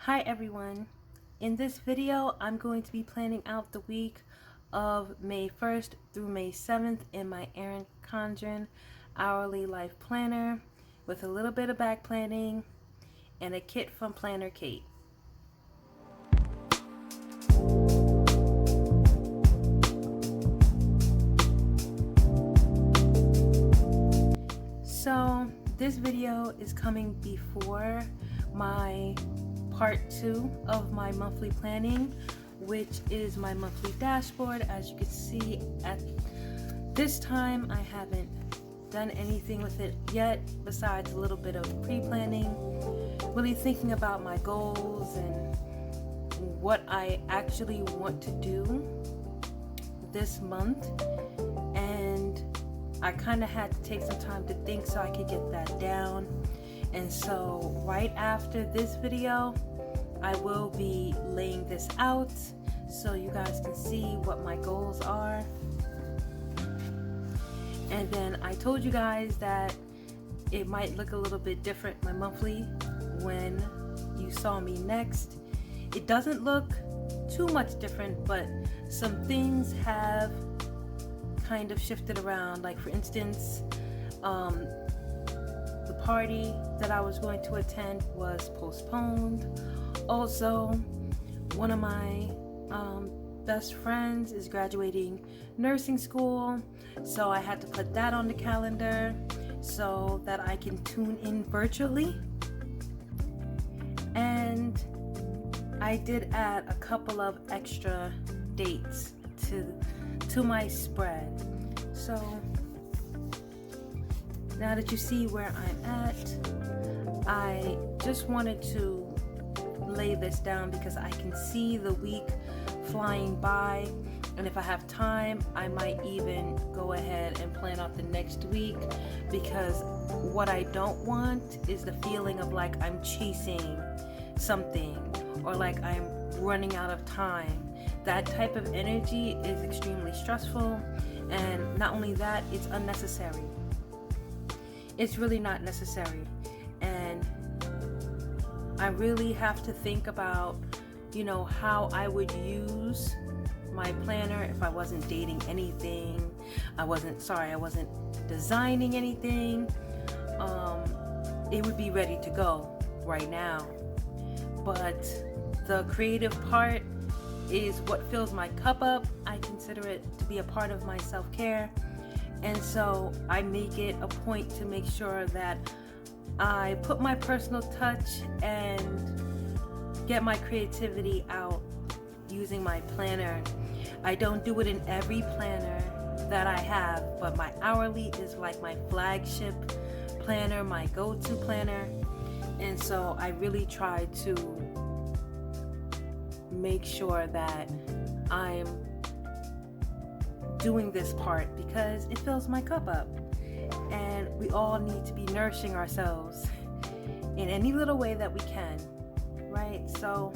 Hi everyone. In this video, I'm going to be planning out the week of May 1st through May 7th in my Erin Condren hourly life planner with a little bit of back planning and a kit from PlannerKate. So this video is coming before my part 2 of my monthly planning, which is my monthly dashboard. As you can see, at this time I haven't done anything with it yet besides a little bit of pre-planning, really thinking about my goals and what I actually want to do this month. And I kind of had to take some time to think so I could get that down. And so right after this video, I will be laying this out so you guys can see what my goals are. And then I told you guys that it might look a little bit different, my monthly, when you saw me next. It doesn't look too much different, but some things have kind of shifted around. Like for instance, the party that I was going to attend was postponed. Also, one of my best friends is graduating nursing school, so I had to put that on the calendar so that I can tune in virtually. And I did add a couple of extra dates to my spread. So now that you see where I'm at, I just wanted to lay this down because I can see the week flying by, and if I have time I might even go ahead and plan out the next week, because what I don't want is the feeling of like I'm chasing something or like I'm running out of time. That type of energy is extremely stressful, and not only that, it's unnecessary. It's really not necessary. And I really have to think about, how I would use my planner if I wasn't dating anything. I wasn't designing anything. It would be ready to go right now. But the creative part is what fills my cup up. I consider it to be a part of my self-care. And so I make it a point to make sure that I put my personal touch and get my creativity out using my planner. I don't do it in every planner that I have, but my hourly is like my flagship planner, my go-to planner. And so I really try to make sure that I'm doing this part because it fills my cup up. And we all need to be nourishing ourselves in any little way that we can, right? So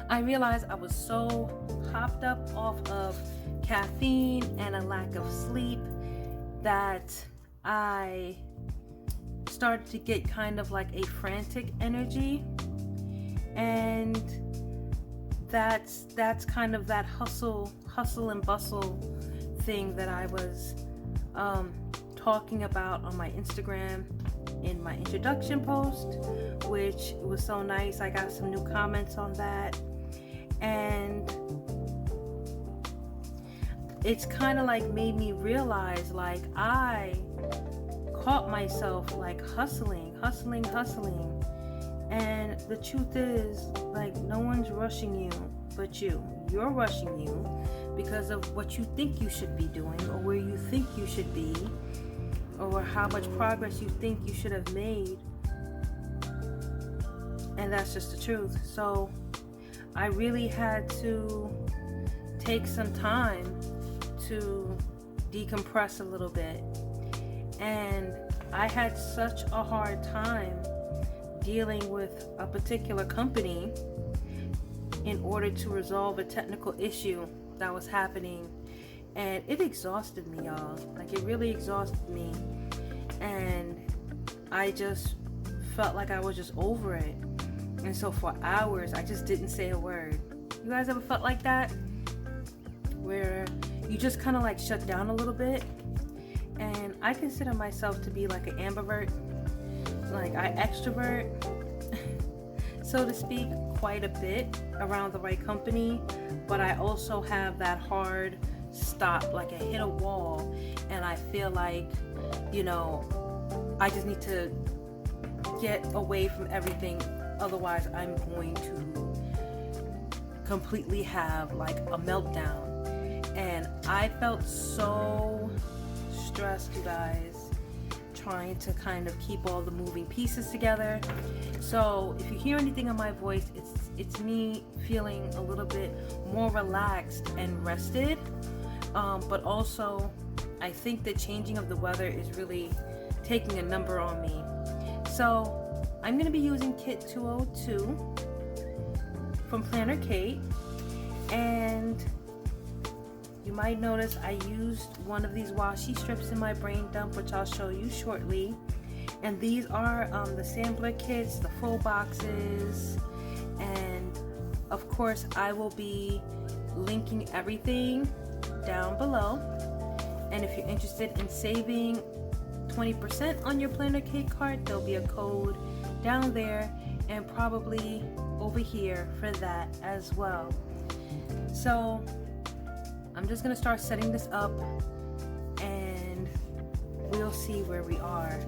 I realized I was so hopped up off of caffeine and a lack of sleep that I started to get kind of like a frantic energy, and that's kind of that hustle and bustle thing that I was talking about on my Instagram in my introduction post, which was so nice. I got some new comments on that, and it's kind of like made me realize like I caught myself like hustling, and the truth is like no one's rushing you but you're rushing you because of what you think you should be doing, or where you think you should be, or how much progress you think you should have made. And that's just the truth. So I really had to take some time to decompress a little bit. And I had such a hard time dealing with a particular company in order to resolve a technical issue that was happening, and it exhausted me, y'all. Like, it really exhausted me, and I just felt like I was just over it. And so for hours, I just didn't say a word. You guys ever felt like that? Where you just kind of like shut down a little bit? And I consider myself to be like an ambivert. Like I extrovert, so to speak, quite a bit around the right company, but I also have that hard stop, like I hit a wall and I feel like, you know, I just need to get away from everything, otherwise I'm going to completely have like a meltdown. And I felt so stressed, you guys, trying to kind of keep all the moving pieces together. So if you hear anything in my voice, it's me feeling a little bit more relaxed and rested, but also I think the changing of the weather is really taking a number on me. So I'm going to be using kit 202 from PlannerKate, and you might notice I used one of these washi strips in my brain dump, which I'll show you shortly. And these are the sampler kits, the full boxes, and of course I will be linking everything down below. And if you're interested in saving 20% on your PlannerKate card, there'll be a code down there and probably over here for that as well. So I'm just going to start setting this up and we'll see where we are.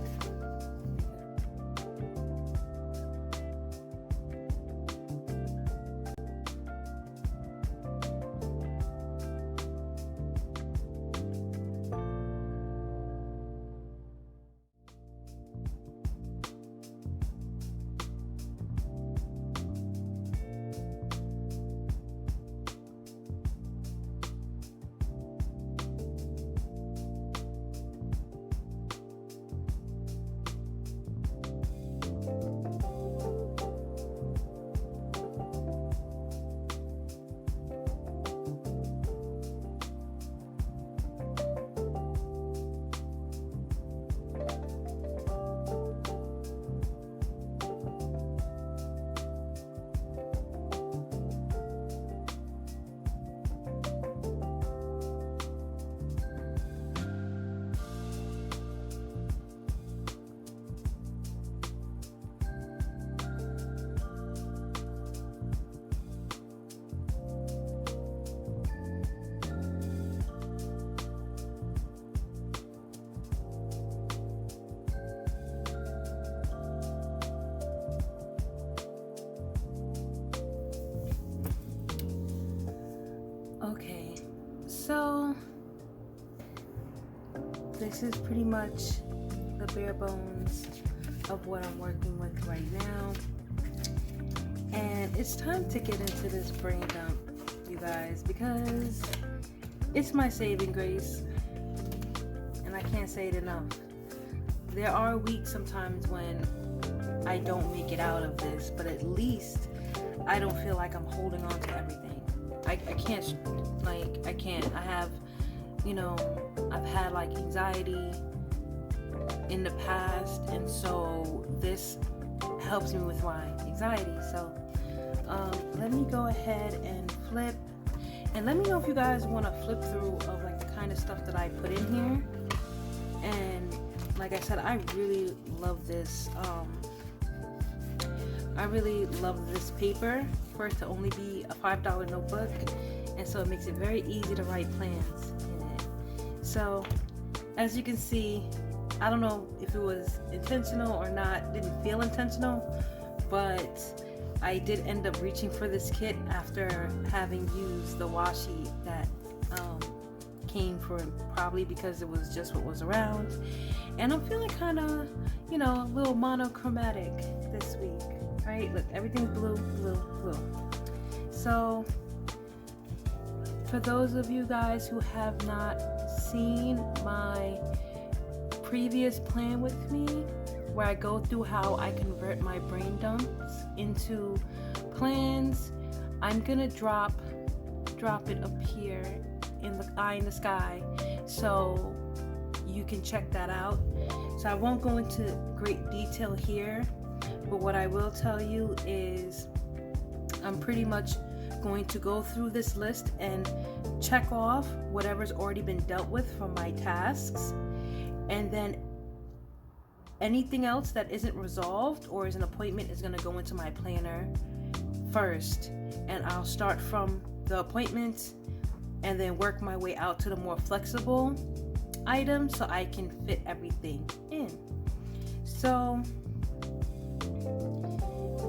Okay, so this is pretty much the bare bones of what I'm working with right now. And it's time to get into this brain dump, you guys, because it's my saving grace. And I can't say it enough. There are weeks sometimes when I don't make it out of this, but at least I don't feel like I'm holding on to everything. I can't. I have, you know, I've had like anxiety in the past, and so this helps me with my anxiety. So let me go ahead and flip, and let me know if you guys want to flip through of like the kind of stuff that I put in here. And like I said, I really love this. I really love this paper for it to only be a $5 notebook, and so it makes it very easy to write plans in it. So as you can see, I don't know if it was intentional or not, didn't feel intentional, but I did end up reaching for this kit after having used the washi that came for, probably because it was just what was around. And I'm feeling kind of, you know, a little monochromatic this week. Right, look, everything's blue, blue, blue. So for those of you guys who have not seen my previous plan with me, where I go through how I convert my brain dumps into plans, I'm gonna drop it up here in the eye in the sky, so you can check that out. So I won't go into great detail here, But what I will tell you is I'm pretty much going to go through this list and check off whatever's already been dealt with from my tasks, and then anything else that isn't resolved or is an appointment is going to go into my planner first, and I'll start from the appointments and then work my way out to the more flexible items so I can fit everything in. So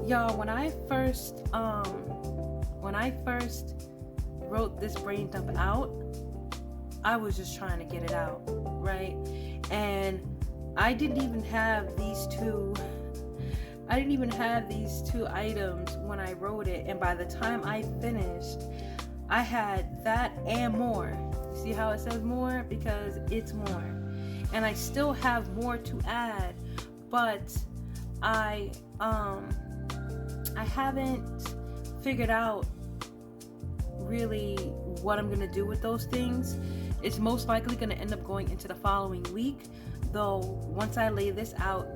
y'all, when I first wrote this brain dump out, I was just trying to get it out, right? And I didn't even have these two items when I wrote it, and by the time I finished, I had that and more. See how it says more? Because it's more. And I still have more to add, but I haven't figured out really what I'm gonna do with those things. It's most likely gonna end up going into the following week, though once I lay this out,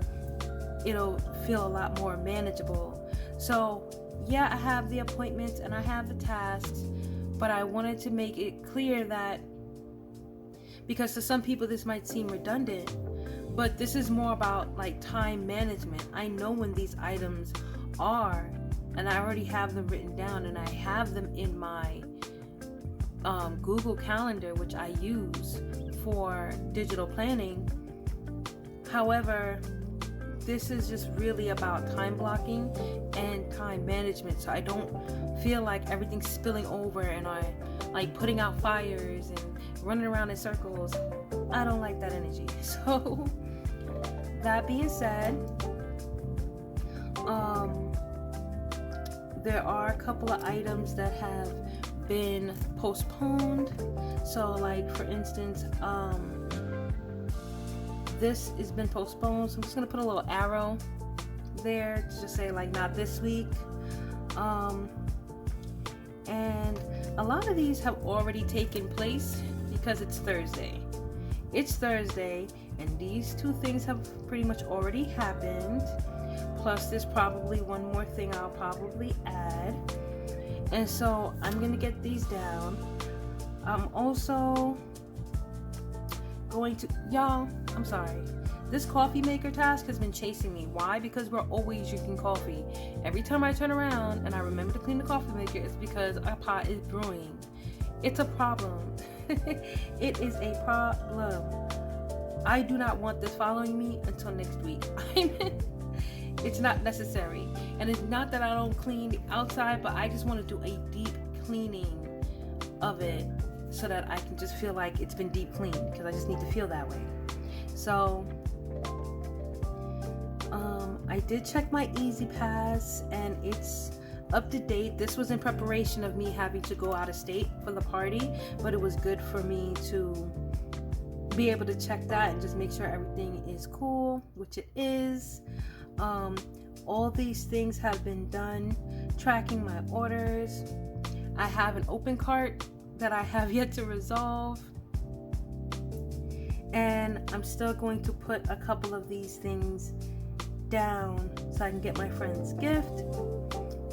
it'll feel a lot more manageable. So yeah, I have the appointments and I have the tasks, but I wanted to make it clear that, because to some people this might seem redundant, but this is more about like time management. I know when these items are, and I already have them written down, and I have them in my Google Calendar, which I use for digital planning. However, this is just really about time blocking and time management, so I don't feel like everything's spilling over and I like putting out fires and running around in circles. I don't like that energy. So that being said, there are a couple of items that have been postponed. So like for instance, this has been postponed, so I'm just gonna put a little arrow there to just say like not this week. And a lot of these have already taken place because it's Thursday. It's Thursday, and these two things have pretty much already happened. Plus there's probably one more thing I'll probably add. And so I'm gonna get these down. I'm also going to, y'all, I'm sorry, this coffee maker task has been chasing me. Why? Because we're always drinking coffee. Every time I turn around and I remember to clean the coffee maker, it's because our pot is brewing. It's a problem. It is a problem. I do not want this following me until next week. It's not necessary. And it's not that I don't clean the outside, but I just want to do a deep cleaning of it so that I can just feel like it's been deep cleaned, because I just need to feel that way. So I did check my Easy Pass and it's up to date. This was in preparation of me having to go out of state for the party, but it was good for me to be able to check that and just make sure everything is cool, which it is. All these things have been done. Tracking my orders. I have an open cart that I have yet to resolve, and I'm still going to put a couple of these things down so I can get my friend's gift.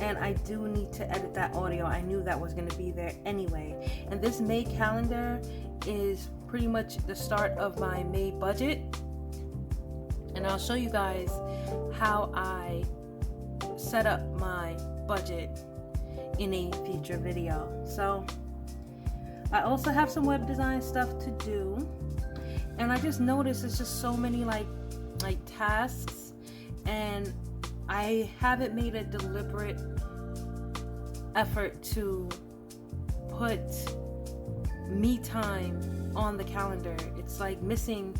And I do need to edit that audio. I knew that was going to be there anyway. And this May calendar is pretty much the start of my May budget, and I'll show you guys how I set up my budget in a future video. So I also have some web design stuff to do, and I just noticed it's just so many like tasks, and I haven't made a deliberate effort to put me time on the calendar. It's like missing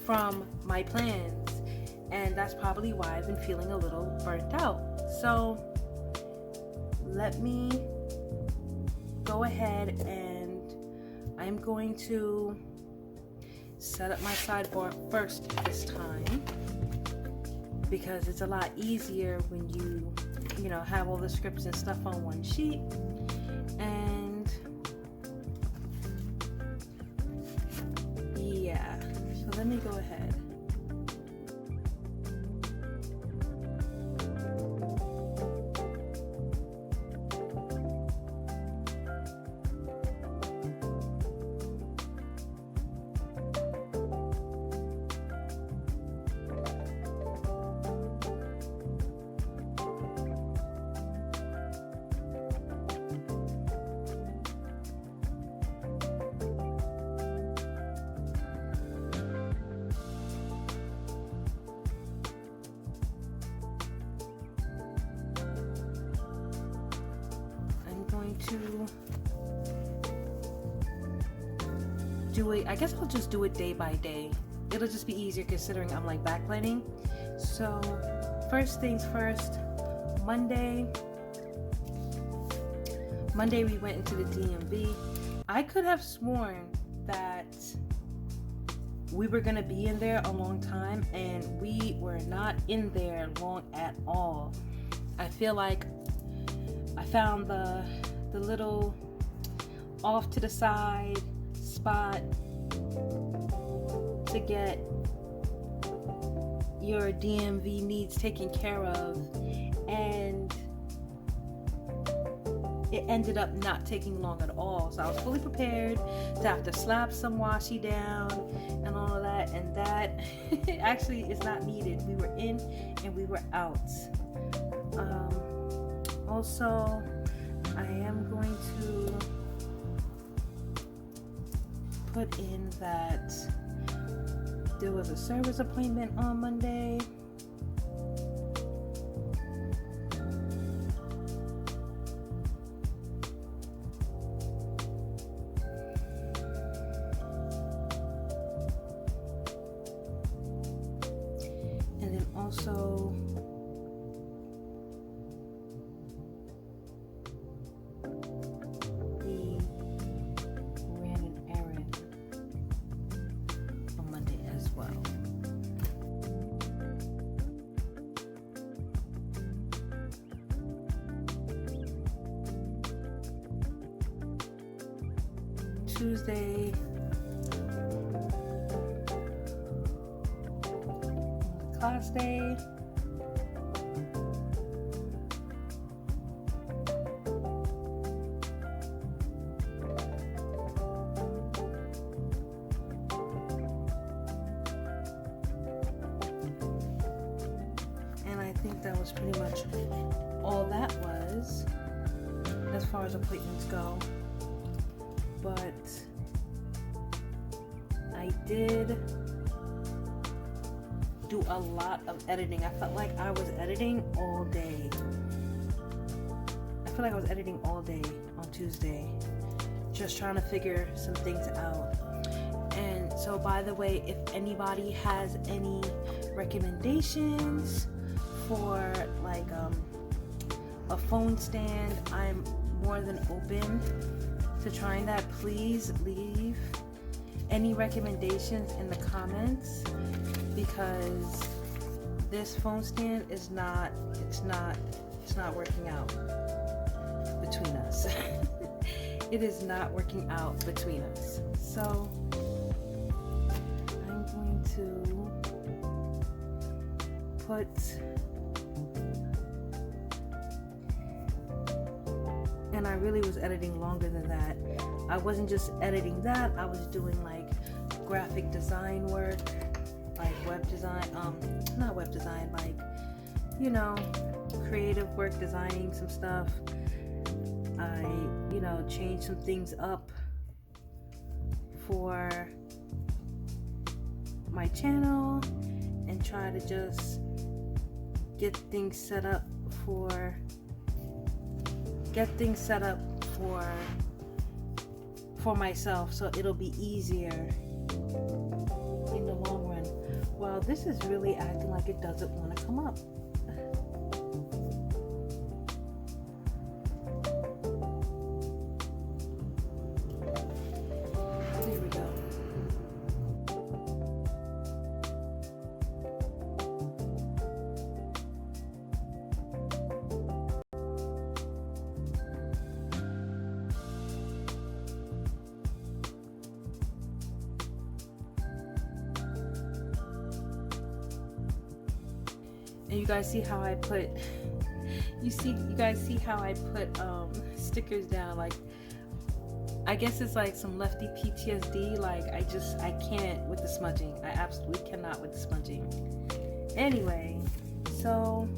from my plans, and that's probably why I've been feeling a little burnt out. So let me go ahead, and I'm going to set up my sidebar first this time, because it's a lot easier when you have all the scripts and stuff on one sheet. And yeah, so let me go ahead. going to do it, I guess I'll just do it day by day. It'll just be easier considering I'm like backlighting. So first things first, Monday we went into the DMV. I could have sworn that we were gonna be in there a long time, and we were not in there long at all. I feel like I found the little off to the side spot to get your DMV needs taken care of, and it ended up not taking long at all. So I was fully prepared to have to slap some washi down and all of that, and that actually is not needed. We were in and we were out. Also, I am going to put in that there was a service appointment on Monday. And then also we ran an errand on Monday as well. Tuesday, class day. And I think that was pretty much all that was as far as appointments go. But I did do a lot of editing. I felt like I was editing all day. I feel like I was editing all day on Tuesday, just trying to figure some things out. And so, by the way, if anybody has any recommendations for like a phone stand, I'm more than open to trying that. Please leave any recommendations in the comments, because this phone stand is not working out between us. It is not working out between us. So I'm going to put and I really was editing longer than that. I wasn't just editing that, I was doing like graphic design work, like web design, not web design, like, you know, creative work, designing some stuff. I, you know, changed some things up for my channel and try to just get things set up for myself, so it'll be easier in the long run. Well, this is really acting like it doesn't want to come up. There we go. And you guys see how I put stickers down. Like, I guess it's like some lefty PTSD. Like, I can't with the smudging. I absolutely cannot with the smudging. Anyway, so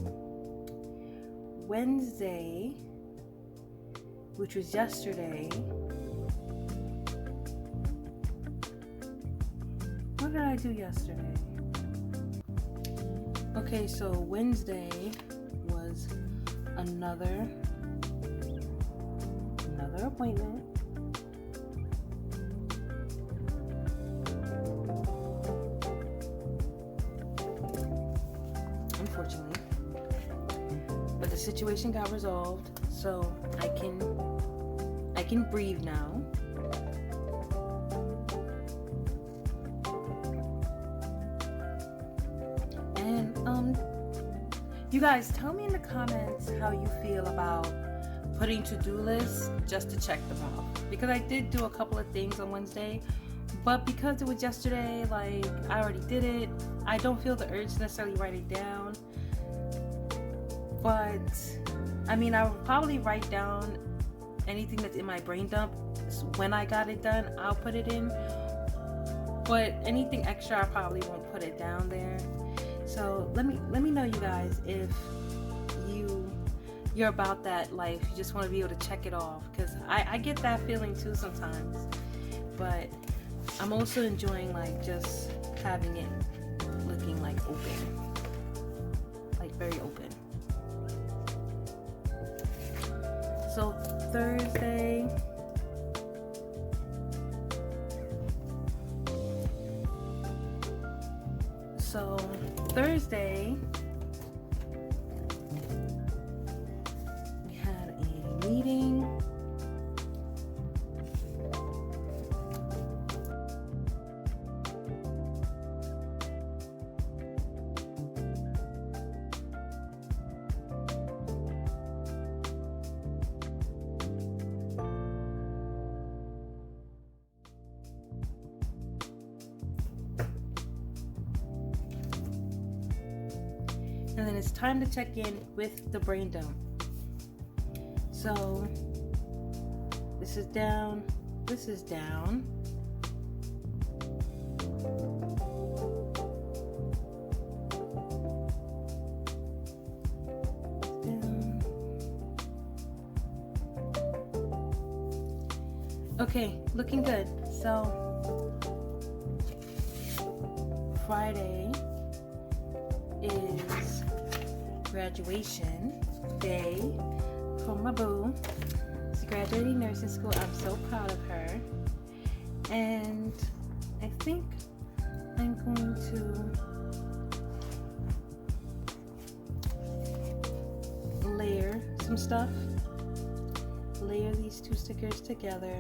Wednesday, which was yesterday, what did I do yesterday? Okay, so Wednesday was another another appointment. Unfortunately. But the situation got resolved, so I can breathe now. And you guys, tell me in the comments how you feel about putting to-do lists just to check them off. Because I did do a couple of things on Wednesday, but because it was yesterday, like, I already did it. I don't feel the urge to necessarily write it down. But I mean, I will probably write down anything that's in my brain dump. When I got it done, I'll put it in. But anything extra, I probably won't put it down there. So let me know, you guys, if you're about that life. You just want to be able to check it off, because I get that feeling too sometimes. But I'm also enjoying like just having it looking like open, like very open. So Thursday, we had a meeting. And then it's time to check in with the brain dump. So this is down, this is down. Down. Okay, looking good. So Friday is graduation day for my boo. She's graduating nursing school. I'm so proud of her. And I think I'm going to layer some stuff. Layer these two stickers together.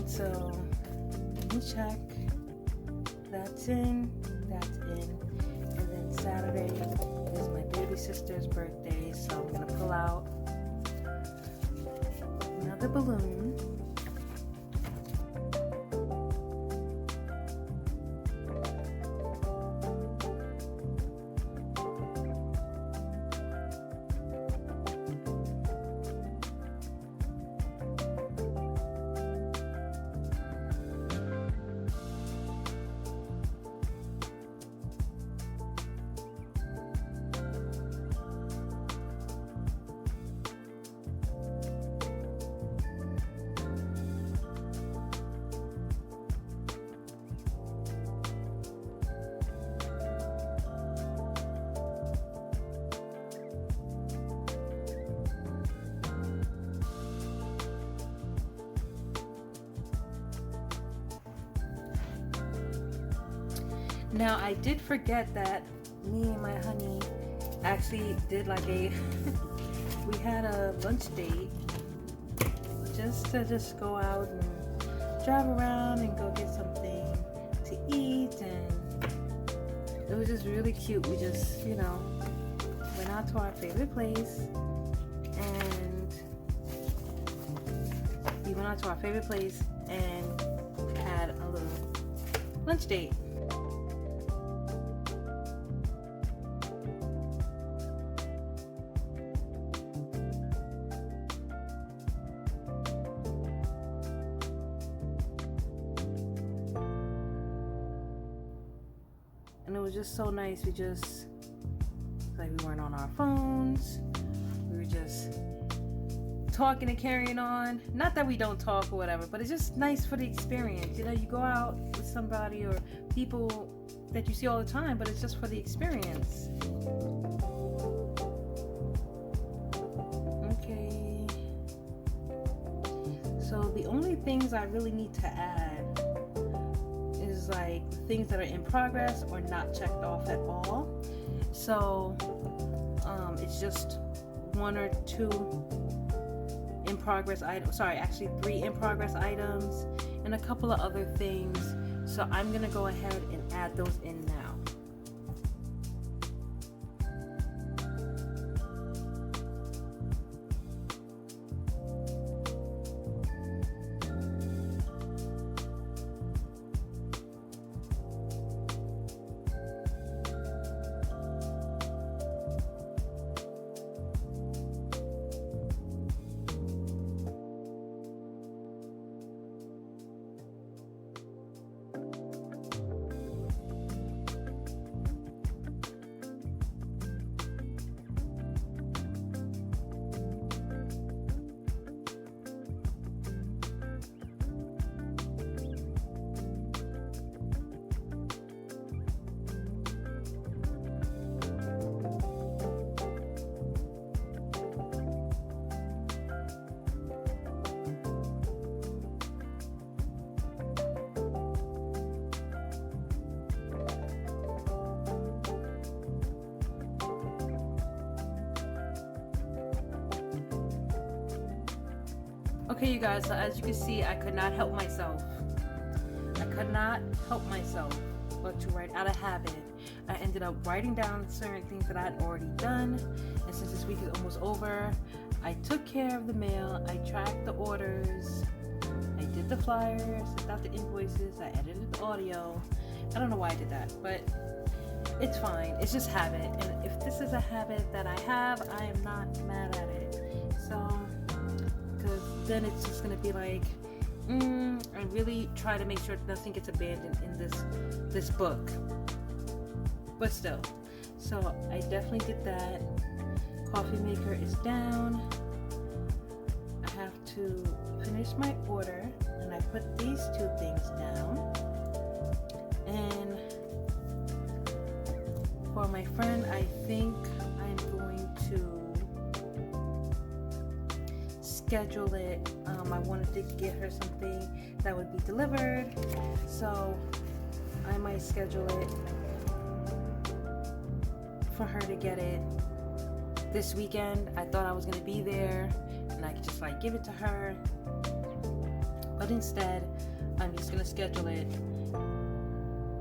So let me check. That's in. And then Saturday is my baby sister's birthday, so I'm gonna pull out another balloon. Now, I did forget that me and my honey actually did like we had a lunch date just to go out and drive around and go get something to eat, and it was just really cute. We just, went out to our favorite place, and had a little lunch date. was just so nice. We just, like, we weren't on our phones. We were just talking and carrying on. Not that we don't talk or whatever, but it's just nice for the experience. You know, you go out with somebody or people that you see all the time, but it's just for the experience. Okay. So the only things I really need to add is like things that are in progress or not checked off at all. So it's just 1 or 2 in progress items. Sorry, actually 3 in progress items and a couple of other things. So I'm gonna go ahead and add those in now. Okay, you guys, so as you can see, I could not help myself. But to write out of habit. I ended up writing down certain things that I had already done. And since this week is almost over, I took care of the mail. I tracked the orders. I did the flyers, sent out the invoices. I edited the audio. I don't know why I did that, but it's fine. It's just habit. And if this is a habit that I have, I am not mad at it. So, because then it's just going to be like, I really try to make sure nothing gets abandoned in this book. But still, so I definitely did that. Coffee maker is down. I have to finish my order, and I put these 2 things down. And for my friend, I think I'm going to schedule it. I wanted to get her something that would be delivered, so I might schedule it for her to get it this weekend. I thought I was going to be there and I could just like give it to her, but instead I'm just going to schedule it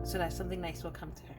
so that something nice will come to her.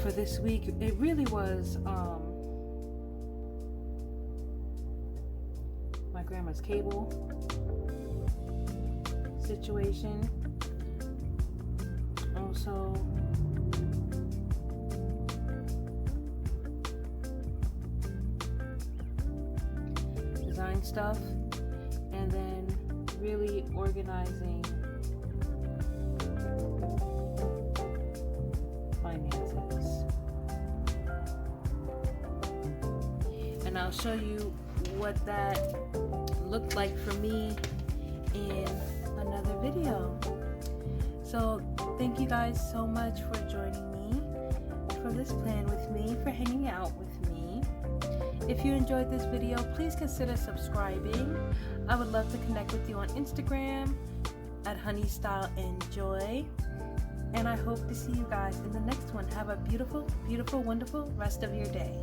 For this week, it really was my grandma's cable situation. Also, design stuff, and then really organizing finances. And I'll show you what that looked like for me in another video. So thank you guys so much for joining me for this plan with me, for hanging out with me. If you enjoyed this video, please consider subscribing. I would love to connect with you on Instagram at honeystyleandjoy. And I hope to see you guys in the next one. Have a beautiful, beautiful, wonderful rest of your day.